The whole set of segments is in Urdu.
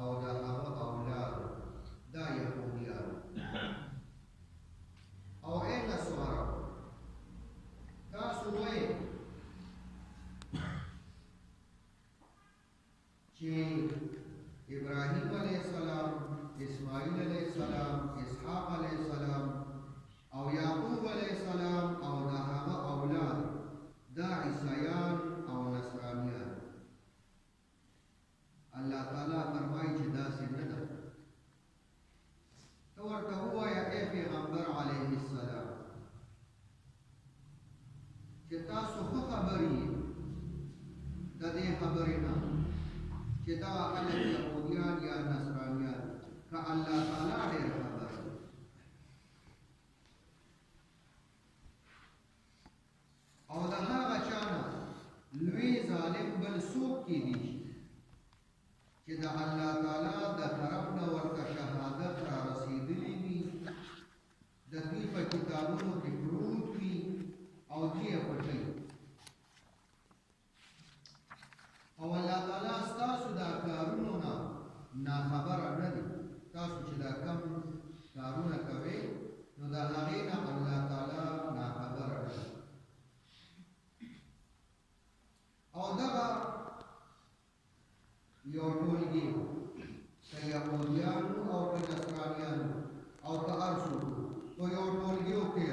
او د هغه اولاد دا يهوديان او اے نصارا تاسو وایي چې ابراهیم علیه السلام، اسماعیل علیه السلام، اسحاق علیه السلام او یعقوب علیه السلام او د هغه اولاد دا عیسایان او نصرانیان. الله تعالی فرمایي چې داسې نه ده. ته ورته ووایه ای پیغمبر علیه السلام چې تاسو ښه خبرې د دې خبرې نه چې دا خلک یهودیان یا نصرانیان که الله تعالی ډېر خبر دی. او د هغه چا نه لوی ظالم بل څوک کیدی شي چې د الله تعالی د طرف نه ورته شهادت را رسېدلی وي، د دوی په کتابونو کې پروت وي او دوی یې پټوي. او الله تعالی ستاسو دا کارونو نه ناخبره نه دي. تاسو چې دا کم کارونه کوئ نو د هغې نه الله تعالی ناخبره نه دي. او دغه یو ټولګي که یهودیانو او که نصرانیانو او که هر څوک په یو ټولګیو کې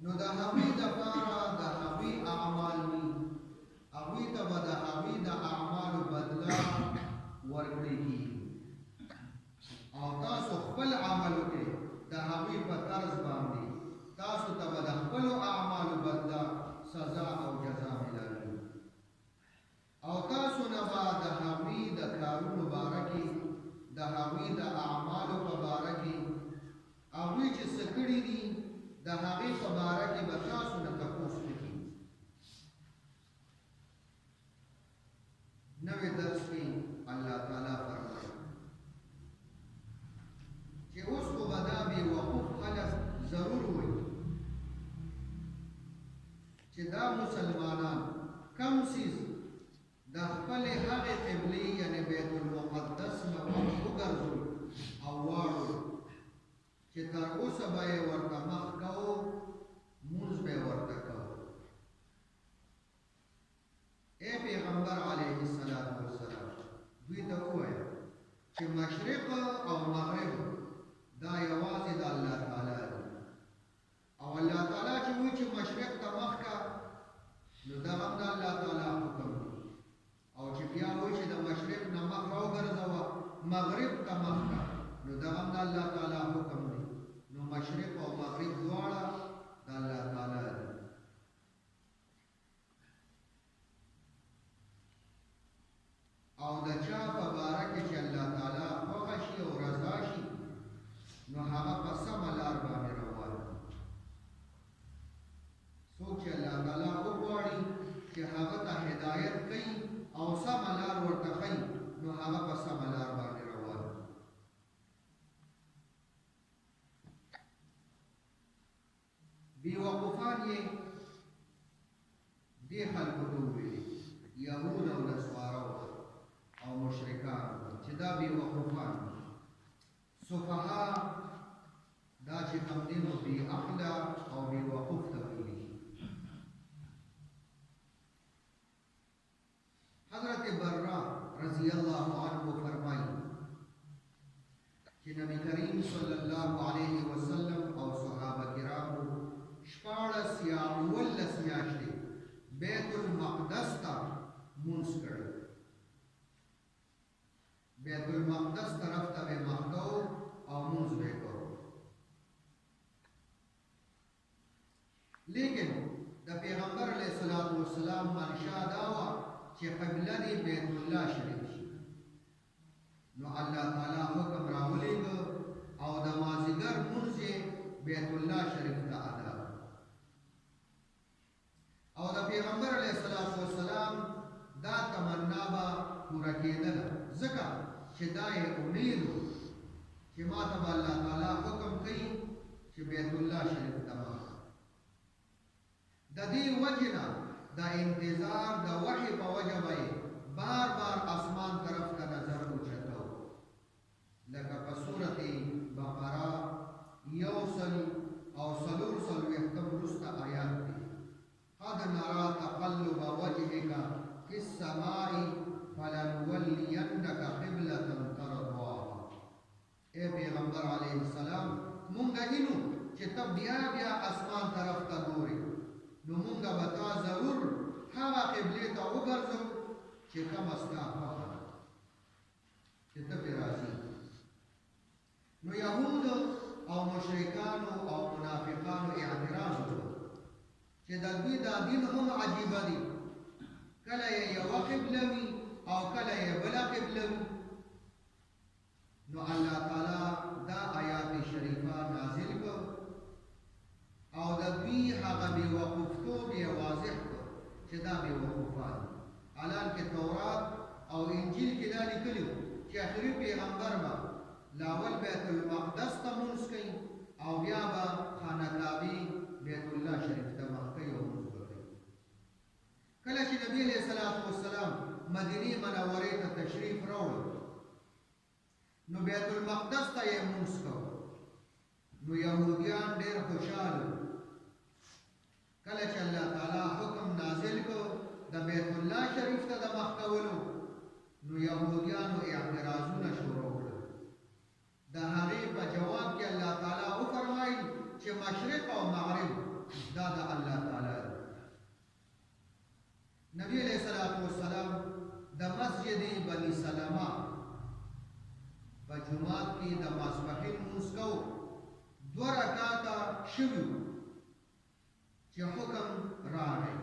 نو د هغوی دپاره د هغوی اعمال وي، هغوی ته به د هغوی د اعمالو بدله ورکړې کېږي او تاسو خپل عمل وکړئ د هغوی په طرز باندې، تاسو ته به د خپلو اعمالو بدله سزا او جزا ملاوي. او تاسو نه به د هغوی د کارونو باره کې، د هغوی د اعمالو په باره کې، هغوی چې څه کړي دي د هغې په باره کې به تاسو نه تپوس نه کېږي. نوې درس کې الله تعالی فرمایي چې اوس خو به دا بې وقوف خلک ضرور وایي چې دا مسلمانان کم څیز د خپلې هغې قبلې یعنې بیت المقدس نه وګرځوي او واړوي چې تر اوسه به یې ورته مخ کوو، مونځ به یې ورته کوو. ای پیغمبر علیه السلام دوی ته ووایه چې مشرق او مغرب دا یوازې د الله تعالی دی. او الله تعالی چې وایي چې مشرق ته مخ کا نو دا هم د الله تعالی حکم دی. او چې بیا وایي چې د مشرق نه مخ راوګرځوه مغرب ته مخ کا نو دا هم د الله تعالی حکم دی. نو مشرق او مغرب دواړه د الله تعالی دی. او د چا په باره کې چې الله تعالی خوښه شي او رضا شي نو هغه په سمه لار باندې روان وي. څوک چې الله تعالی وغواړي چې هغه ته هدایت کوي او سمه لار ورته ښیي نو هغه په سمه لار باندې روان وي. بیوقوفان یې دې خلکو ته وویلي، یهود او نصارا او مشرکان چې دا بیوقوفان سفها دا چې کوم دي نو بې عقله او بیوقوف ته ویلي. حضرت برا رضی الله عنه فرمایي چې نبی کریم صلی الله علیه وسلم او صحابه کرامو 14 یا 19 میاشتې بیت المقدس ته مونځ کړی. بیت المقدس طرف ته به مخ کوو او مونځ به کوو. لیکن د پیغمبر علیه الصلاة والسلام منشا دا وه چې قبله دې بیت الله شریف شي. نو الله تعالی حکم راولېږه او د مازدیګر مونځ یې بیت الله شریف ته ادا کړ. او د پیغمبر علیه الصلاة والسلام دا تمنا به پوره کېدله ځکه چې دا یې امید و چې ما ته به الله تعالی حکم کوي چې بیت الله شریف ته مخ. د دې وجې نه د دا انتظار دا وحی په وجه به بار بار اسمان طرف ته نظر اوچتو لکه په سورت بقره یوسل او سلور څلوېښتم وروسته آیات دی قد نرى تقلب وجهك في السماء فلنولينك قبلة ترضاها اے پیغمبر علیہ السلام مونږ هینو چې ته بیا بیا اسمان طرف ته ګورې نو مونږ به تا ضرور هغه قبلې ته وګرځو چې کومه ستا خوښه ده چې ته پرې راځې نو یهودو او مشرکانو او منافقانو اعتراض وکړ چې د دوی دا دین هم عجیبه دی کله یې یوه قبله وي او کله یې بله قبله وي نو الله تعالی دا آیات شریفه نازل کړ او د دوی هغه بېوقوفتوب یې واضح کړ چې دا بېوقوفان دي حالانکې تورات او انجیل کې دا لیکلي چې آخري پیغمبر به لاول بیت المقدس ته مونځ کوي او بیا به خانه کعبې بیت الله شریف ته مخ کوي او مونځ به کوي کله چې نبي علیه الصلاة والسلام مدینې منورې ته تشریف راوړ نو بیت المقدس ته یې مونځ کوو نو یهودیان ډېر خوشحاله کله چې الله تعالی حکم نازل کړ د بیت الله شریف ته د مخ کولو نو یهودیانو اعتراضونه شروع کړل د هغې په جواب کې الله تعالی وفرمایل چې مشرق او مغرب دا د الله تعالی دی نبی علیہ الصلوۃ والسلام د مسجد بنی سلمہ په جمعات کې د ماسپښین لمونځ کوو 2 رکعاته شوي چې حکم راغی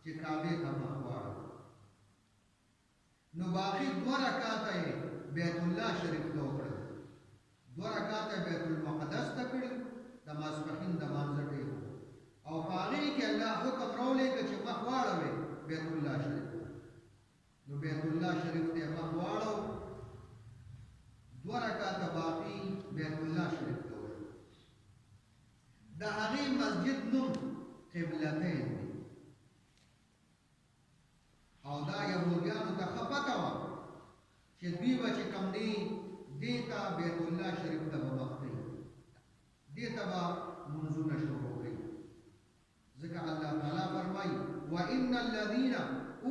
چې کعبې ته مخ واړوو نو باقي 2 رکعاته یې بیت الله شریف ته وکړل 2 رکعاته بیت المقدس ته کړل د ماسپښین د لمانځه ټیم او په هغې کې الله حکم راولېږه چې مخ واړوئ بیت الله شریف نو بیت الله شریف ته مخ واړو 2 رکعاته باقي بیت الله شریف ته وشو د هغې مسجد نوم قبلتین دی او دا یهودیانو ته ښه پته وه چې دوی به چې کوم دی دې ته بیت الله شریف ته به مخ کوي دې ته به لمونځونه شروع کوي ځکه الله تعالی فرمایي وان الذین